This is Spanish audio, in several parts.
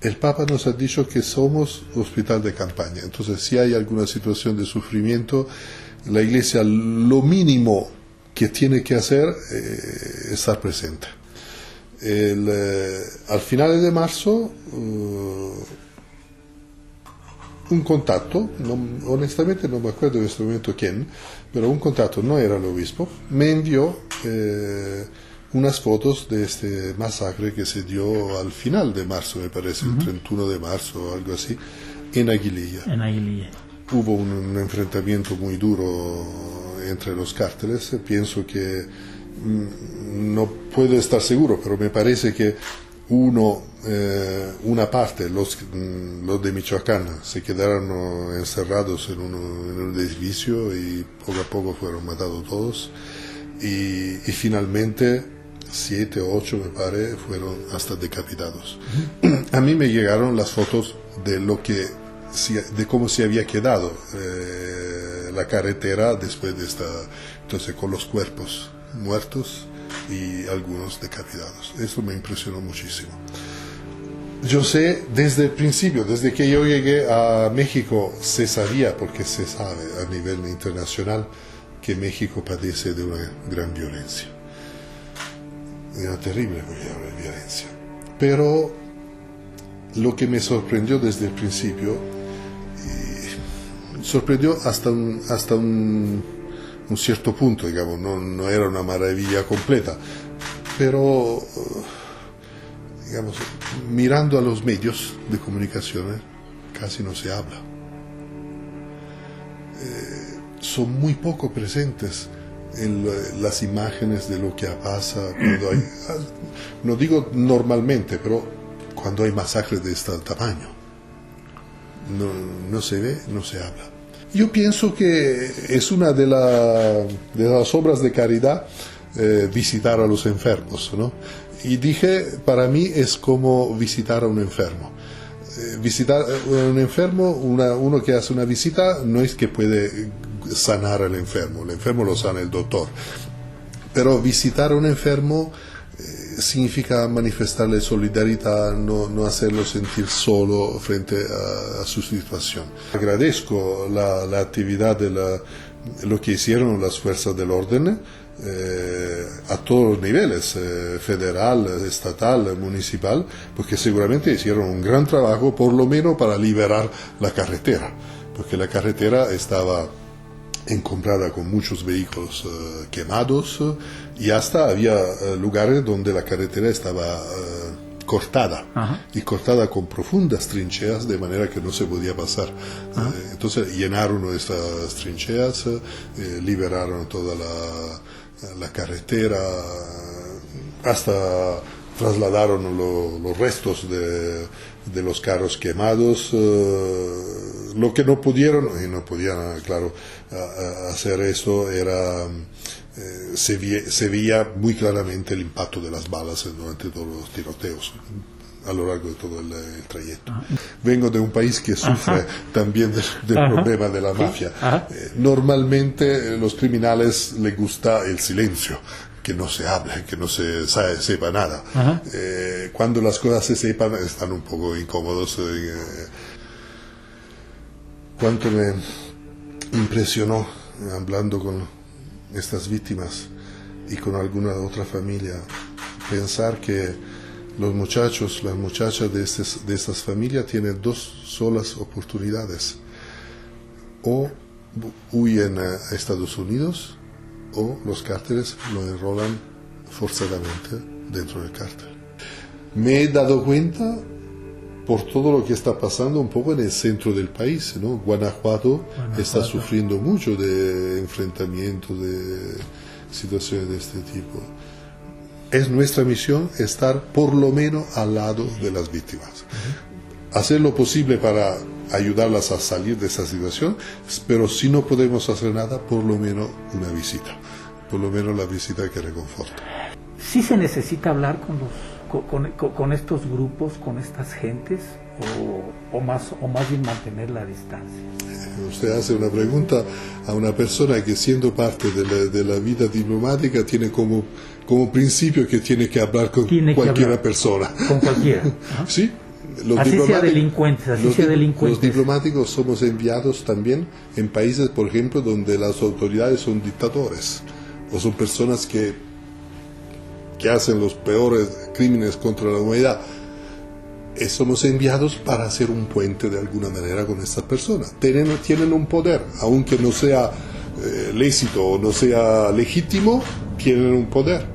el Papa nos ha dicho que somos hospital de campaña. Entonces, si hay alguna situación de sufrimiento, la Iglesia lo mínimo que tiene que hacer es estar presente. Al final de marzo, un contacto, honestamente no me acuerdo en este momento quién, pero un contacto, no era el obispo, me envió unas fotos de este masacre que se dio al final de marzo, me parece, el 31 de marzo o algo así, en Aguililla. En Aguililla. Hubo un enfrentamiento muy duro entre los cárteles. Pienso que, no puedo estar seguro, pero me parece que una parte, los de Michoacán, se quedaron encerrados en un edificio y poco a poco fueron matados todos. Y finalmente 7 o 8, me parece, fueron hasta decapitados. A mí me llegaron las fotos de cómo se había quedado la carretera después de entonces con los cuerpos muertos y algunos decapitados. Eso me impresionó muchísimo. Yo sé desde el principio, desde que yo llegué a México, se sabía, porque se sabe a nivel internacional, que México padece de una gran violencia, de una terrible violencia. Pero lo que me sorprendió desde el principio, sorprendió hasta un cierto punto, digamos, no era una maravilla completa, pero, digamos, mirando a los medios de comunicación, casi no se habla. Son muy poco presentes en las imágenes de lo que pasa cuando hay, no digo normalmente, pero cuando hay masacres de este tamaño. No se ve, no se habla. Yo pienso que es una de las obras de caridad visitar a los enfermos, ¿no? Y dije, para mí es como visitar a un enfermo. Visitar a un enfermo, uno que hace una visita, no es que puede sanar al enfermo, el enfermo lo sana el doctor. Pero visitar a un enfermo significa manifestarle solidaridad, no hacerlo sentir solo frente a su situación. Agradezco la actividad lo que hicieron las fuerzas del orden a todos los niveles, federal, estatal, municipal, porque seguramente hicieron un gran trabajo, por lo menos para liberar la carretera, porque la carretera estaba encombrada con muchos vehículos quemados, y hasta había lugares donde la carretera estaba cortada. Ajá. Y cortada con profundas trincheas, de manera que no se podía pasar. Entonces llenaron estas trincheas, liberaron toda la carretera, hasta trasladaron los restos de los carros quemados. Lo que no pudieron, y no podían, claro, hacer eso, era se veía muy claramente el impacto de las balas durante todos los tiroteos a lo largo de todo el trayecto. Vengo de un país que sufre también del problema de la mafia. Normalmente los criminales les gusta el silencio, que no se hable, que no se sepa nada. Cuando las cosas se sepan, están un poco incómodos. Cuánto me impresionó, hablando con estas víctimas y con alguna otra familia, pensar que los muchachos, las muchachas de estas familias tienen dos solas oportunidades: o huyen a Estados Unidos, o los cárteles lo enrolan forzadamente dentro del cártel. Me he dado cuenta por todo lo que está pasando un poco en el centro del país, ¿no? Guanajuato está sufriendo mucho de enfrentamientos, de situaciones de este tipo. Es nuestra misión estar por lo menos al lado de las víctimas. Hacer lo posible para ayudarlas a salir de esa situación, pero si no podemos hacer nada, por lo menos una visita. Por lo menos la visita que reconforta. ¿Sí se necesita hablar con estos grupos, con estas gentes, o más bien mantener la distancia? Usted hace una pregunta a una persona que, siendo parte de la vida diplomática, tiene como principio que tiene que hablar con cualquier persona. Con cualquiera. Sí, así sea delincuentes, los diplomáticos somos enviados también en países, por ejemplo, donde las autoridades son dictadores o son personas que hacen los peores crímenes contra la humanidad. Somos enviados para hacer un puente de alguna manera con estas personas. Tienen un poder, aunque no sea lícito o no sea legítimo, tienen un poder.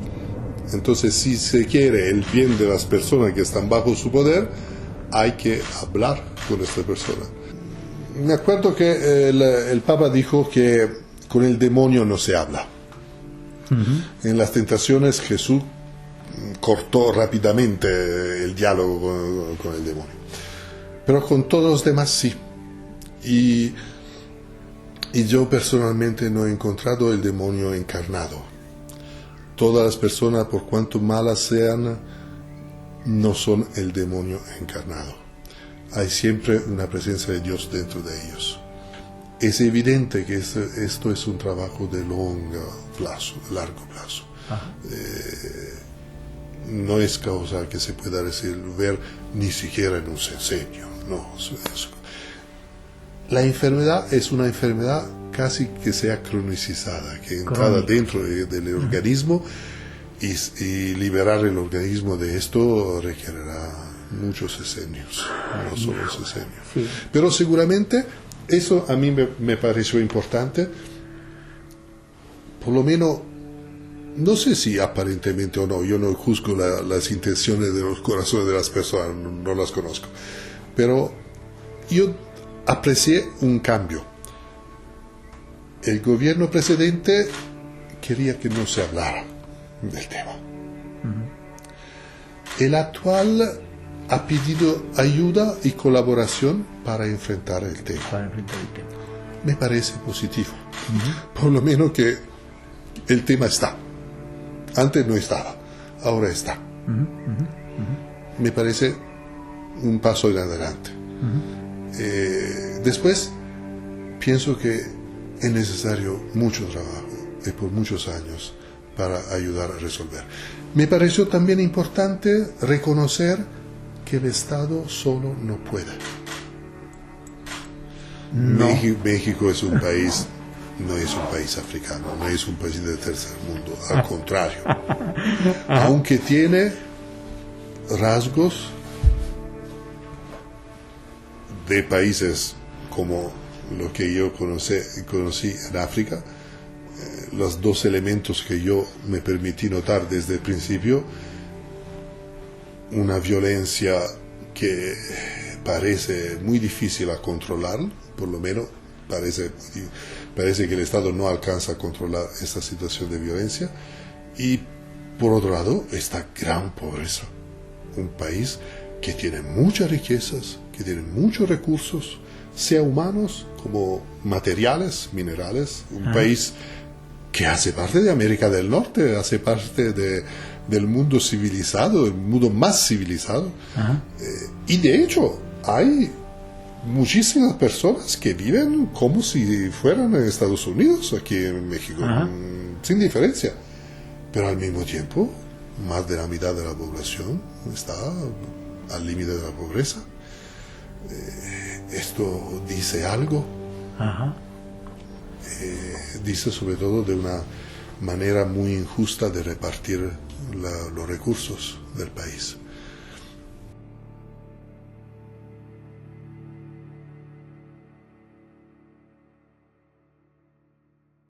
Entonces, si se quiere el bien de las personas que están bajo su poder, hay que hablar con esta persona. Me acuerdo que el Papa dijo que con el demonio no se habla. Uh-huh. En las tentaciones Jesús cortó rápidamente el diálogo con el demonio. Pero con todos los demás sí. Y yo personalmente no he encontrado el demonio encarnado. Todas las personas, por cuanto malas sean, no son el demonio encarnado. Hay siempre una presencia de Dios dentro de ellos. Es evidente que esto es un trabajo de largo plazo. No es causa que se pueda resolver ni siquiera en un sexenio. No. La enfermedad es una enfermedad casi que sea cronicizada, que entrada dentro del organismo y liberar el organismo de esto requerirá muchos sexenios, no solo sexenios. Sí. Pero seguramente eso a mí me pareció importante, por lo menos, no sé si aparentemente o no, yo no juzgo las intenciones de los corazones de las personas, no las conozco, pero yo aprecié un cambio. El gobierno precedente quería que no se hablara del tema. Uh-huh. El actual ha pedido ayuda y colaboración para enfrentar el tema. Me parece positivo. Uh-huh. Por lo menos que el tema está. Antes no estaba, ahora está. Uh-huh. Uh-huh. Me parece un paso en adelante. Uh-huh. Después, pienso que es necesario mucho trabajo y por muchos años para ayudar a resolver. Me pareció también importante reconocer que el Estado solo no puede. No. México es un país, no es un país africano, no es un país del tercer mundo, al contrario. Aunque tiene rasgos de países como lo que yo conocí en África, los dos elementos que yo me permití notar desde el principio: una violencia que parece muy difícil a controlar, por lo menos parece que el Estado no alcanza a controlar esta situación de violencia, y por otro lado esta gran pobreza, un país que tiene muchas riquezas, que tiene muchos recursos, sea humanos como materiales, minerales, un país que hace parte de América del Norte, hace parte del mundo civilizado, el mundo más civilizado. Y de hecho hay muchísimas personas que viven como si fueran en Estados Unidos, aquí en México, sin diferencia. Pero al mismo tiempo, más de la mitad de la población está al límite de la pobreza. Esto dice algo. Dice sobre todo de una manera muy injusta de repartir los recursos del país.